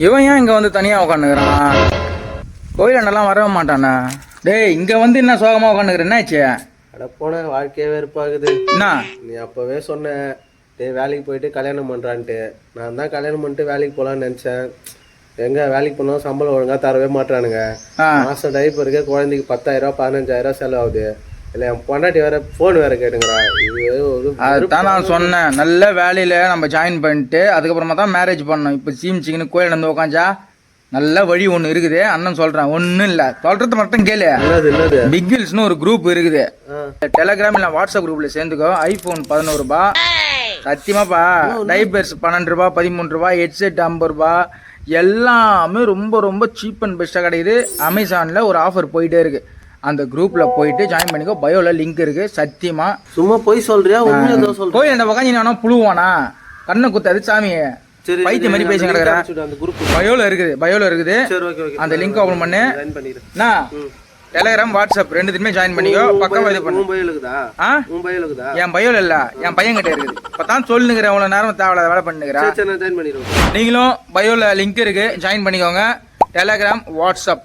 இவன் ஏன் இங்க வந்து தனியா உட்காந்துக்கிறான்? கோயிலாண்டெல்லாம் வரவே மாட்டானே. டேய் இங்க வந்து என்ன சோகமா உட்காந்துக்கிற? என்னாச்சு? அட போன வாழ்க்கையே வெறுப்பாகுது. என்ன நீ அப்பவே சொன்ன டேய் வேலைக்கு போயிட்டு கல்யாணம் பண்றான்ட்டு. நான் தான் கல்யாணம் பண்ணிட்டு வேலைக்கு போலான்னு நினைச்சேன். எங்க வேலைக்கு போனாலும் சம்பளம் ஒழுங்கா தரவே மாட்டானுங்க. மாசம் டைப்பருக்கு குழந்தைக்கு 10,000 15,000 செலவாகுது. இல்லை என் பொண்டாட்டி வேற போன் வேற கேட்டுங்கிறா. அதுதான் நான் சொன்னேன், நல்ல வேலையில நம்ம ஜாயின் பண்ணிட்டு அதுக்கப்புறமா தான் மேரேஜ் பண்ணோம். இப்போ சீமிச்சிங்கன்னு கோயில் வந்து உட்காந்தா நல்ல வழி ஒன்று இருக்குது. அண்ணன் சொல்றேன், ஒன்றும் இல்லை, சொல்றது மட்டும் கேளு. பிக் ஹில்ஸ்னு ஒரு குரூப் இருக்குது. டெலகிராம் இல்லை வாட்ஸ்அப் குரூப்ல சேர்ந்துக்கோ. ஐபோன் 11 ரூபாய் சத்தியமாப்பா. டைப்பர்ஸ் 12 ரூபாய் 13 ரூபாய், ஹெட்செட் 50 ரூபாய், எல்லாமே ரொம்ப ரொம்ப சீப் அண்ட் பெஸ்ட்டாக கிடைக்குது. அமேசானில் ஒரு ஆஃபர் போயிட்டே இருக்கு. அந்த குரூப்ல போயிட்டு ஜாயின் பண்ணிக்கோ. பயோல லிங்க் இருக்கு. சத்தியமா சும்மா போய் சொல்றியா? கோயில் என்ன உட்காந்து நானா புழுவானா? கண்ணை குத்தாது சாமி, பைத்திய மாதிரி பேசி கிடக்குறேன். பயோல இருக்குது. அந்த லிங்க் ஓபன் பண்ணு. டெலிகிராம் வாட்ஸ்அப் ரெண்டுத்துமே ஜாயின் பண்ணிக்கோ. பக்கம் இது பண்ணு. என் பயோல இல்ல, என் பையன் கிட்ட இருக்குது. இப்பதான் சொல்லுங்கிறேன், அவ்வளவு நேரம் தேவையில்லாத வேலை பண்ணுகிறேன். நீங்களும் பயோல லிங்க் இருக்கு, ஜாயின் பண்ணிக்கோங்க. Telegram WhatsApp